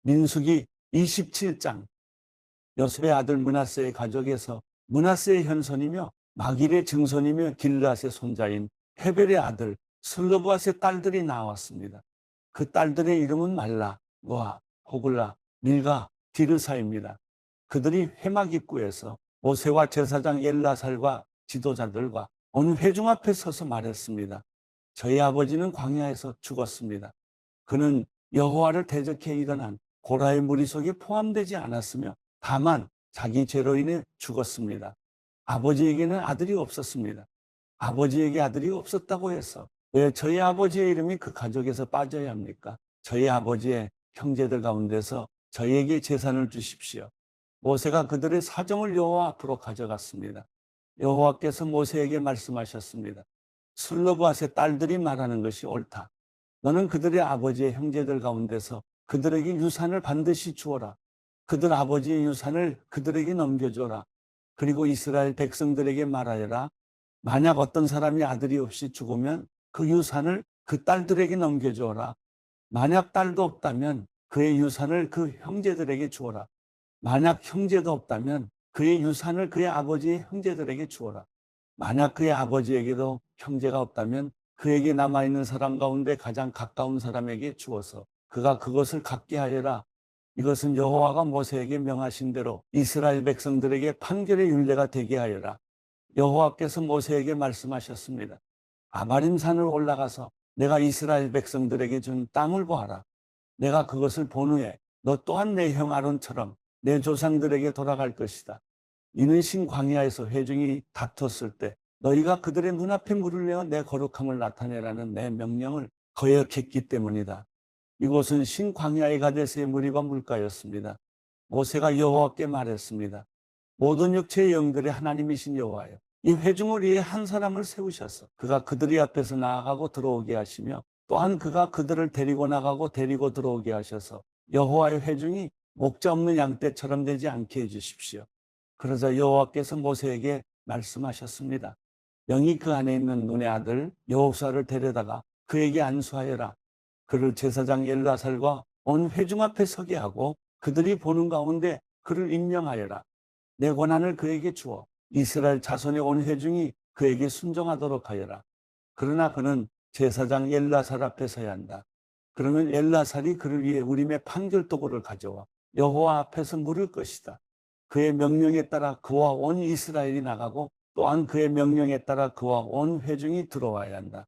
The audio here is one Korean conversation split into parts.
민수기 27장. 여셉의 아들 므낫세의 가족에서 므낫세의 현손이며 마길의 증손이며 길앗의 손자인 헤벨의 아들 슬로브앗의 딸들이 나왔습니다. 그 딸들의 이름은 말라, 노아, 호글라, 밀가, 디르사입니다. 그들이 회막 입구에서 모세와 제사장 엘라살과 지도자들과 어느 회중 앞에 서서 말했습니다. 저희 아버지는 광야에서 죽었습니다. 그는 여호와를 대적해 일어난 고라의 무리 속에 포함되지 않았으며 다만 자기 죄로 인해 죽었습니다. 아버지에게는 아들이 없었습니다. 아버지에게 아들이 없었다고 해서 왜 저희 아버지의 이름이 그 가족에서 빠져야 합니까? 저희 아버지의 형제들 가운데서 저희에게 재산을 주십시오. 모세가 그들의 사정을 여호와 앞으로 가져갔습니다. 여호와께서 모세에게 말씀하셨습니다. 슬로브앗의 딸들이 말하는 것이 옳다. 너는 그들의 아버지의 형제들 가운데서 그들에게 유산을 반드시 주어라. 그들 아버지의 유산을 그들에게 넘겨줘라. 그리고 이스라엘 백성들에게 말하여라. 만약 어떤 사람이 아들이 없이 죽으면 그 유산을 그 딸들에게 넘겨주어라. 만약 딸도 없다면 그의 유산을 그 형제들에게 주어라. 만약 형제도 없다면 그의 유산을 그의 아버지의 형제들에게 주어라. 만약 그의 아버지에게도 형제가 없다면 그에게 남아있는 사람 가운데 가장 가까운 사람에게 주어서 그가 그것을 갖게 하여라. 이것은 여호와가 모세에게 명하신 대로 이스라엘 백성들에게 판결의 율례가 되게 하여라. 여호와께서 모세에게 말씀하셨습니다. 아바림 산을 올라가서 내가 이스라엘 백성들에게 준 땅을 보아라. 내가 그것을 본 후에 너 또한 내 형 아론처럼 내 조상들에게 돌아갈 것이다. 이는 신광야에서 회중이 다퉜을 때 너희가 그들의 눈앞에 물을 내어 내 거룩함을 나타내라는 내 명령을 거역했기 때문이다. 이곳은 신광야의 가데스의 무리가 물가였습니다. 모세가 여호와께 말했습니다. 모든 육체의 영들의 하나님이신 여호와여, 이 회중을 위해 한 사람을 세우셔서 그가 그들이 앞에서 나아가고 들어오게 하시며 또한 그가 그들을 데리고 나가고 데리고 들어오게 하셔서 여호와의 회중이 목자 없는 양떼처럼 되지 않게 해주십시오. 그러자 여호와께서 모세에게 말씀하셨습니다. 영이 그 안에 있는 눈의 아들 여호수아를 데려다가 그에게 안수하여라. 그를 제사장 엘라살과 온 회중 앞에 서게 하고 그들이 보는 가운데 그를 임명하여라. 내 권한을 그에게 주어 이스라엘 자손의 온 회중이 그에게 순종하도록 하여라. 그러나 그는 제사장 엘라살 앞에 서야 한다. 그러면 엘라살이 그를 위해 우림의 판결도구를 가져와 여호와 앞에서 물을 것이다. 그의 명령에 따라 그와 온 이스라엘이 나가고 또한 그의 명령에 따라 그와 온 회중이 들어와야 한다.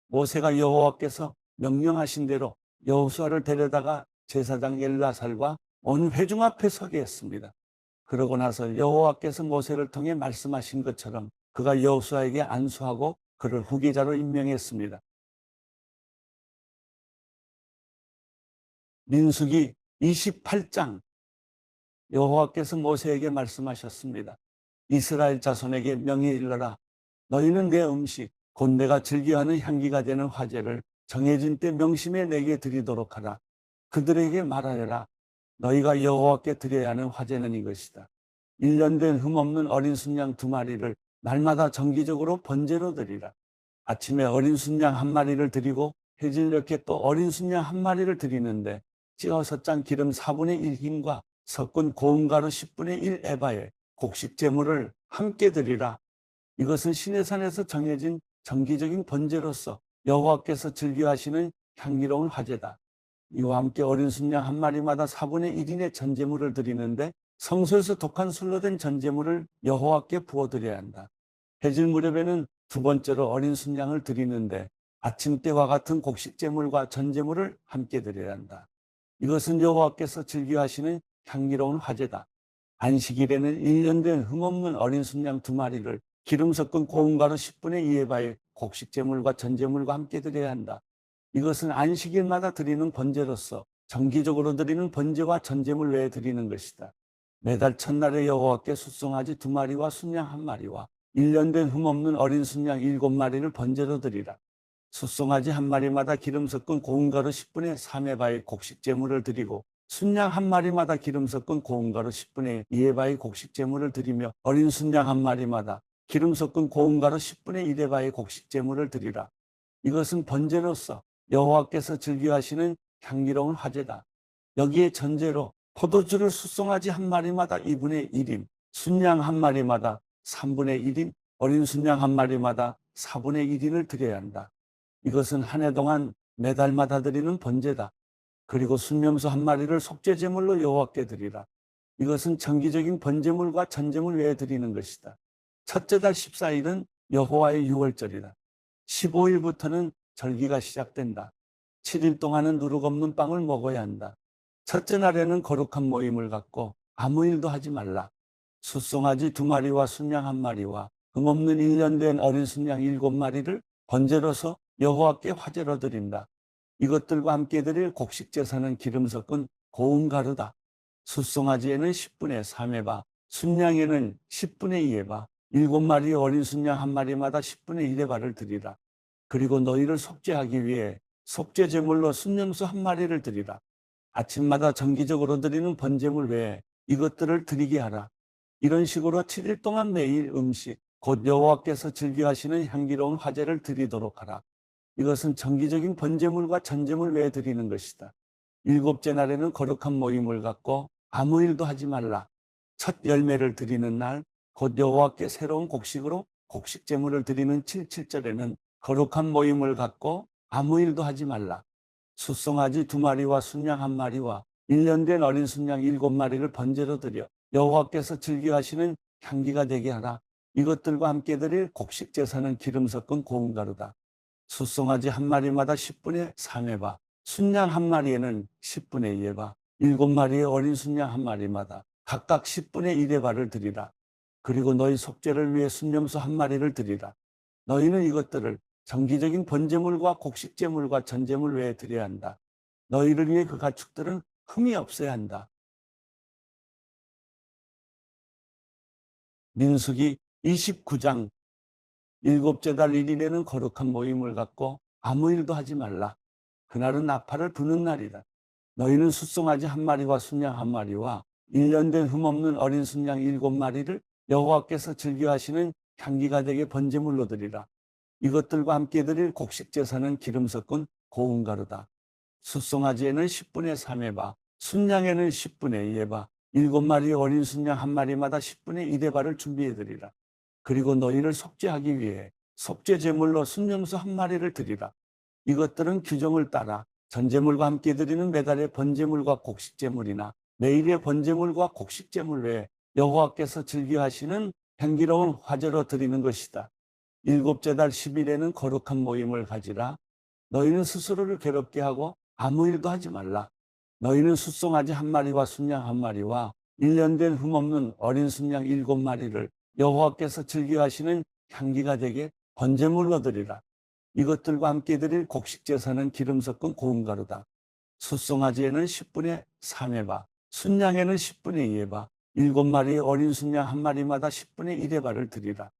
모세가 여호와께서 명령하신 대로 여호수아를 데려다가 제사장 엘라살과 온 회중 앞에 서게 했습니다. 그러고 나서 여호와께서 모세를 통해 말씀하신 것처럼 그가 여호수아에게 안수하고 그를 후계자로 임명했습니다. 민수기 28장. 여호와께서 모세에게 말씀하셨습니다. 이스라엘 자손에게 명히 일러라. 너희는 내 음식 곧 내가 즐겨하는 향기가 되는 화제를 정해진 때 명심해 내게 드리도록 하라. 그들에게 말하여라. 너희가 여호와께 드려야 하는 화제는 이것이다. 1년 된 흠없는 어린 순양 2마리를 날마다 정기적으로 번제로 드리라. 아침에 어린 순양 1마리를 드리고 해질녘에 또 어린 순양 1마리를 드리는데 찌어서 짠 기름 4분의 1 hin과 섞은 고운 가루 10분의 1 에바에 곡식 제물을 함께 드리라. 이것은 시내산에서 정해진 정기적인 번제로서 여호와께서 즐겨하시는 향기로운 화제다. 이와 함께 어린 순양 1마리마다 4분의 1인의 전제물을 드리는데 성소에서 독한 술로 된 전제물을 여호와께 부어드려야 한다. 해질 무렵에는 두 번째로 어린 순양을 드리는데 아침 때와 같은 곡식 제물과 전제물을 함께 드려야 한다. 이것은 여호와께서 즐겨하시는 향기로운 화제다. 안식일에는 1년 된 흠없는 어린 순양 2마리를 기름 섞은 고운 가루 10분의 2 에바의 곡식 제물과 전제물과 함께 드려야 한다. 이것은 안식일마다 드리는 번제로서 정기적으로 드리는 번제와 전제물 외에 드리는 것이다. 매달 첫날에 여호와께 숫송아지 2마리와 순양 1마리와 1년 된 흠없는 어린 순양 7마리를 번제로 드리라. 숫송아지 1마리마다 기름 섞은 고운 가루 10분의 3 에바의 곡식 제물을 드리고 순양 1마리마다 기름 섞은 고운 가루 10분의 2 에바의 곡식 제물을 드리며 어린 순양 1마리마다 기름 섞은 고운 가루 10분의 1 에바의 곡식 제물을 드리라. 이것은 번제로서 여호와께서 즐겨하시는 향기로운 화제다. 여기에 전제로 포도주를 숫송아지 한 마리마다 2분의 1인, 순양 한 마리마다 3분의 1인, 어린 순양 한 마리마다 4분의 1인을 드려야 한다. 이것은 한 해 동안 매달마다 드리는 번제다. 그리고 순염소 한 마리를 속죄제물로 여호와께 드리라. 이것은 정기적인 번제물과 전제물 외에 드리는 것이다. 첫째 달 14일은 여호와의 유월절이다. 15일부터는 절기가 시작된다. 7일 동안은 누룩 없는 빵을 먹어야 한다. 첫째 날에는 거룩한 모임을 갖고 아무 일도 하지 말라. 숫송아지 2마리와 순양 1마리와 흠없는 1년 된 어린 순양 7마리를 번제로서 여호와께 화제로 드린다. 이것들과 함께 드릴 곡식 제사는 기름 섞은 고운 가루다. 숫송아지에는 10분의 3에바, 순양에는 10분의 2에바, 7마리 어린 순양 1마리마다 10분의 1에바를 드리라. 그리고 너희를 속죄하기 위해 속죄 제물로 순염소 1마리를 드리라. 아침마다 정기적으로 드리는 번제물 외에 이것들을 드리게 하라. 이런 식으로 7일 동안 매일 음식, 곧 여호와께서 즐겨하시는 향기로운 화제를 드리도록 하라. 이것은 정기적인 번제물과 전제물 외에 드리는 것이다. 7째 날에는 거룩한 모임을 갖고 아무 일도 하지 말라. 첫 열매를 드리는 날, 곧 여호와께 새로운 곡식으로 곡식 제물을 드리는 7.7절에는 거룩한 모임을 갖고 아무 일도 하지 말라. 숫송아지 2마리와 순양 1마리와 1년 된 어린 순양 7마리를 번제로 드려 여호와께서 즐겨하시는 향기가 되게 하라. 이것들과 함께 드릴 곡식 제사는 기름 섞은 고운 가루다. 숫송아지 1마리마다 10분의 3에바, 순양 1마리에는 10분의 2에바, 7마리의 어린 순양 1마리마다 각각 10분의 1에바를 드리라. 그리고 너희 속죄를 위해 순염소 1마리를 드리라. 너희는 이것들을 정기적인 번제물과 곡식제물과 전제물 외에 드려야 한다. 너희를 위해 그 가축들은 흠이 없어야 한다. 민수기 29장 7째 달 1일에는 거룩한 모임을 갖고 아무 일도 하지 말라. 그날은 나팔을 부는 날이다. 너희는 숫송아지 1마리와 순양 1마리와 1년 된 흠없는 어린 순양 7마리를 여호와께서 즐겨하시는 향기가 되게 번제물로 드리라. 이것들과 함께 드릴 곡식 제사는 기름 섞은 고운 가루다. 숫송아지에는 10분의 3에바, 순양에는 10분의 2에바, 7마리 어린 순양 1마리마다 10분의 1에바를 준비해 드리라. 그리고 너희를 속죄하기 위해 속죄 제물로 순염소 1마리를 드리라. 이것들은 규정을 따라 전제물과 함께 드리는 매달의 번제물과 곡식 제물이나 매일의 번제물과 곡식 제물 외에 여호와께서 즐겨하시는 향기로운 화제로 드리는 것이다. 7째 달 10일에는 거룩한 모임을 가지라. 너희는 스스로를 괴롭게 하고 아무 일도 하지 말라. 너희는 숫송아지 1마리와 순양 1마리와 1년 된 흠없는 어린 순양 7마리를 여호와께서 즐겨하시는 향기가 되게 번제물로 드리라. 이것들과 함께 드릴 곡식 제사는 기름 섞은 고운 가루다. 숫송아지에는 10분의 3에바, 순양에는 10분의 2에바, 7마리의 어린 순양 1마리마다 10분의 1에바를 드리라.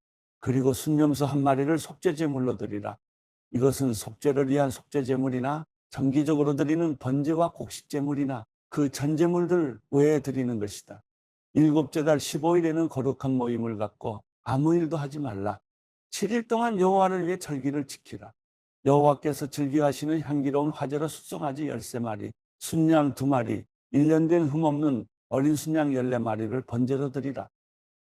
그리고 순염소 1마리를 속죄제물로 드리라. 이것은 속죄를 위한 속죄제물이나 정기적으로 드리는 번제와 곡식제물이나 그 전제물들 외에 드리는 것이다. 7째 달 15일에는 거룩한 모임을 갖고 아무 일도 하지 말라. 7일 동안 여호와를 위해 절기를 지키라. 여호와께서 즐겨하시는 향기로운 화제로 숫송아지 13마리, 순양 2마리, 1년 된 흠없는 어린 순양 14마리를 번제로 드리라.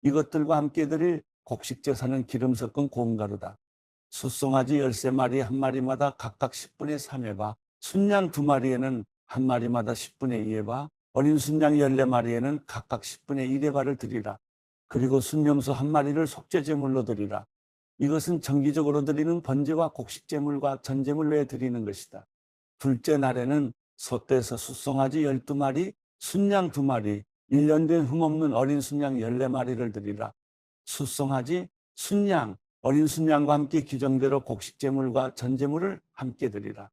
이것들과 함께 드릴 곡식 제사는 기름 섞은 고운 가루다. 숫송아지 13마리 1마리마다 각각 10분의 3에바, 순양 2마리에는 1마리마다 10분의 2에바, 어린 순양 14마리에는 각각 10분의 1에바를 드리라. 그리고 순염소 1마리를 속죄제물로 드리라. 이것은 정기적으로 드리는 번제와 곡식제물과 전제물 외에 드리는 것이다. 둘째 날에는 소떼에서 숫송아지 12마리, 순양 2마리, 1년 된 흠없는 어린 순양 14마리를 드리라. 숫송아지, 순양, 어린 순양과 함께 규정대로 곡식제물과 전제물을 함께 드리라.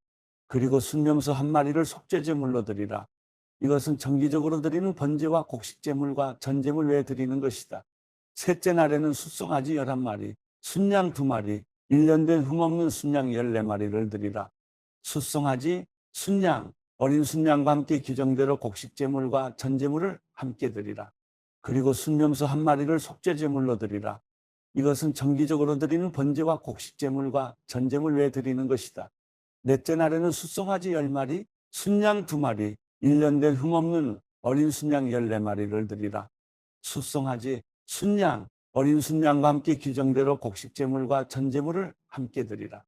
그리고 순염소 1마리를 속죄제물로 드리라. 이것은 정기적으로 드리는 번제와 곡식제물과 전제물 외에 드리는 것이다. 셋째 날에는 숫송아지 11마리, 순양 2마리, 1년 된 흠없는 순양 14마리를 드리라. 숫송아지, 순양, 어린 순양과 함께 규정대로 곡식제물과 전제물을 함께 드리라. 그리고 순염소 1마리를 속죄제물로 드리라. 이것은 정기적으로 드리는 번제와 곡식제물과 전제물 외에 드리는 것이다. 넷째 날에는 숫송아지 10마리, 순양 2마리, 1년 된 흠없는 어린 순양 14마리를 드리라. 숫송아지, 순양, 어린 순양과 함께 규정대로 곡식제물과 전제물을 함께 드리라.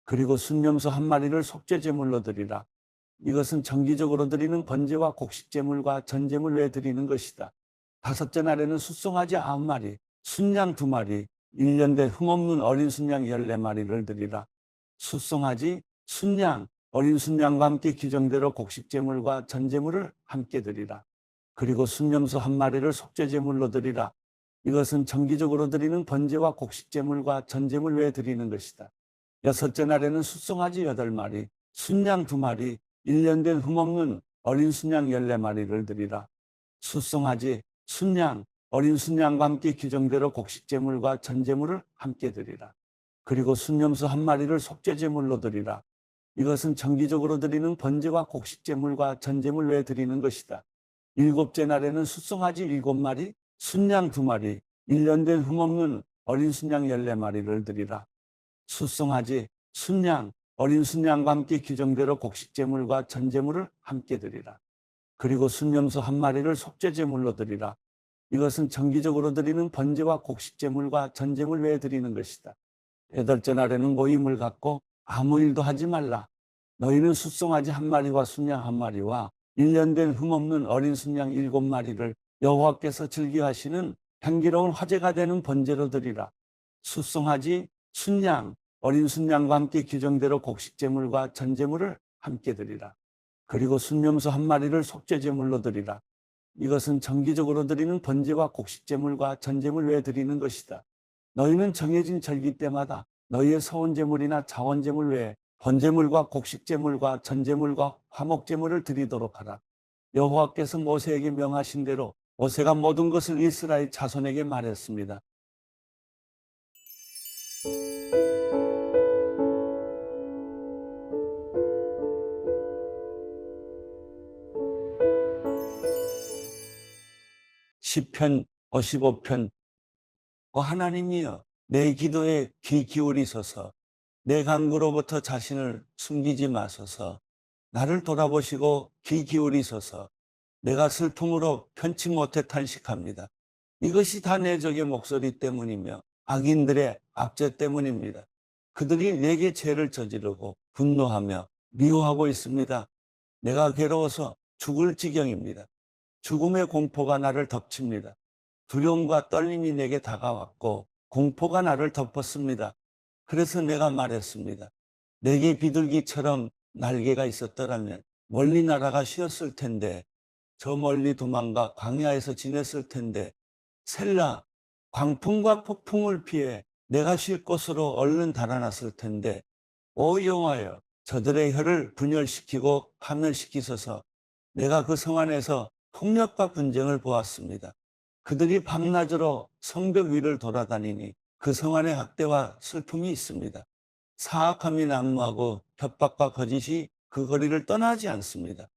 그리고 순념소 1마리를 속죄제물로 드리라. 이것은 정기적으로 드리는 번제와 곡식제물과 전제물 외에 드리는 것이다. 다섯째 날에는 숫송아지 9마리, 순양 2마리, 1년 된 흠없는 어린 순양 14마리를 드리라. 숫송아지, 순양, 어린 순양과 함께 규정대로 곡식제물과 전제물을 함께 드리라. 그리고 순념소 1마리를 속죄제물로 드리라. 이것은 정기적으로 드리는 번제와 곡식제물과 전제물 외에 드리는 것이다. 여섯째 날에는 숫송아지 8마리, 순양 2마리, 1년 된 흠없는 어린 순양 14마리를 드리라. 숫송아지, 순양, 어린 순양과 함께 규정대로 곡식제물과 전제물을 함께 드리라. 그리고 순념소 1마리를 속죄제물로 드리라. 이것은 정기적으로 드리는 번제와 곡식제물과 전제물 외에 드리는 것이다. 일곱째 날에는 숫송아지 7마리, 순양 2마리, 1년 된 흠없는 어린 순양 14마리를 드리라. 숫송아지, 순양, 어린 순양과 함께 규정대로 곡식제물과 전제물을 함께 드리라. 그리고 순념소 1마리를 속죄제물로 드리라. 이것은 정기적으로 드리는 번제와 곡식제물과 전제물 외에 드리는 것이다. 여덟째 날에는 모임을 갖고 아무 일도 하지 말라. 너희는 숫송아지 1마리와 순양 1마리와 1년 된 흠없는 어린 순양 7마리를 여호와께서 즐겨하시는 향기로운 화제가 되는 번제로 드리라. 숫송아지, 순양, 어린 순양과 함께 규정대로 곡식제물과 전제물을 함께 드리라. 그리고 순념소 1마리를 속죄제물로 드리라. 이것은 정기적으로 드리는 번제와 곡식제물과 전제물 외에 드리는 것이다. 너희는 정해진 절기 때마다 너희의 서원제물이나 자원제물 외에 번제물과 곡식제물과 전제물과 화목제물을 드리도록 하라. 여호와께서 모세에게 명하신 대로 모세가 모든 것을 이스라엘 자손에게 말했습니다. 시편 55편. 하나님이여, 내 기도에 귀 기울이소서. 내 간구로부터 자신을 숨기지 마소서. 나를 돌아보시고 귀 기울이소서. 내가 슬픔으로 편치 못해 탄식합니다. 이것이 다 내 적의 목소리 때문이며 악인들의 압제 때문입니다. 그들이 내게 죄를 저지르고 분노하며 미워하고 있습니다. 내가 괴로워서 죽을 지경입니다. 죽음의 공포가 나를 덮칩니다. 두려움과 떨림이 내게 다가왔고 공포가 나를 덮었습니다. 그래서 내가 말했습니다. 내게 비둘기처럼 날개가 있었더라면 멀리 날아가 쉬었을 텐데, 저 멀리 도망가 광야에서 지냈을 텐데, 셀라, 광풍과 폭풍을 피해 내가 쉴 곳으로 얼른 달아났을 텐데, 오 여호와여, 저들의 혀를 분열시키고 파멸시키소서. 내가 그 성 안에서 폭력과 분쟁을 보았습니다. 그들이 밤낮으로 성벽 위를 돌아다니니 그 성 안에 학대와 슬픔이 있습니다. 사악함이 난무하고 협박과 거짓이 그 거리를 떠나지 않습니다.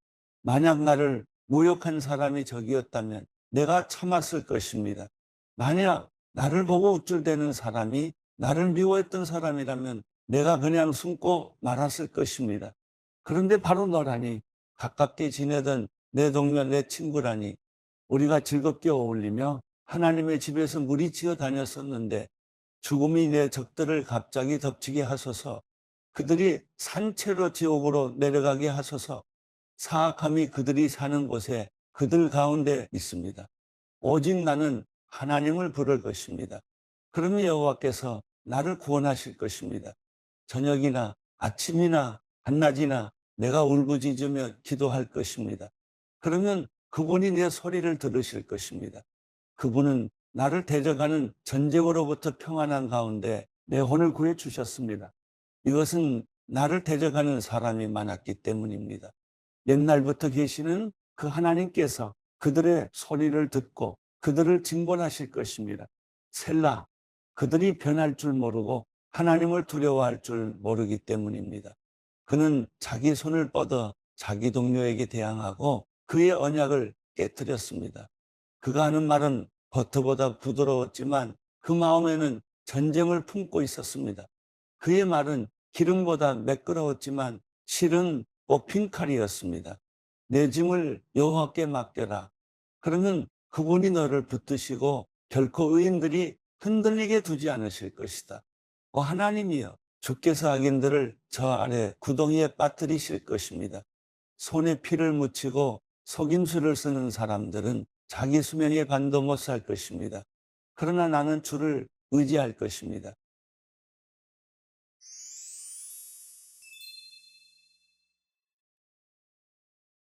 만약 나를 모욕한 사람이 적이었다면 내가 참았을 것입니다. 만약 나를 보고 우쭐대는 사람이 나를 미워했던 사람이라면 내가 그냥 숨고 말았을 것입니다. 그런데 바로 너라니, 가깝게 지내던 내 동료, 내 친구라니, 우리가 즐겁게 어울리며 하나님의 집에서 무리지어 다녔었는데 죽음이 내 적들을 갑자기 덮치게 하소서. 그들이 산채로 지옥으로 내려가게 하소서. 사악함이 그들이 사는 곳에 그들 가운데 있습니다. 오직 나는 하나님을 부를 것입니다. 그러면 여호와께서 나를 구원하실 것입니다. 저녁이나 아침이나 한낮이나 내가 울부짖으며 기도할 것입니다. 그러면 그분이 내 소리를 들으실 것입니다. 그분은 나를 대적하는 전쟁으로부터 평안한 가운데 내 혼을 구해 주셨습니다. 이것은 나를 대적하는 사람이 많았기 때문입니다. 옛날부터 계시는 그 하나님께서 그들의 소리를 듣고 그들을 징벌하실 것입니다. 셀라, 그들이 변할 줄 모르고 하나님을 두려워할 줄 모르기 때문입니다. 그는 자기 손을 뻗어 자기 동료에게 대항하고 그의 언약을 깨뜨렸습니다. 그가 하는 말은 버터보다 부드러웠지만 그 마음에는 전쟁을 품고 있었습니다. 그의 말은 기름보다 매끄러웠지만 실은 뽑힌 칼이었습니다. 내 짐을 여호와께 맡겨라. 그러면 그분이 너를 붙드시고 결코 의인들이 흔들리게 두지 않으실 것이다. 하나님이여, 주께서 악인들을 저 아래 구덩이에 빠뜨리실 것입니다. 손에 피를 묻히고 속임수를 쓰는 사람들은 자기 수명의 반도 못 살 것입니다. 그러나 나는 주를 의지할 것입니다.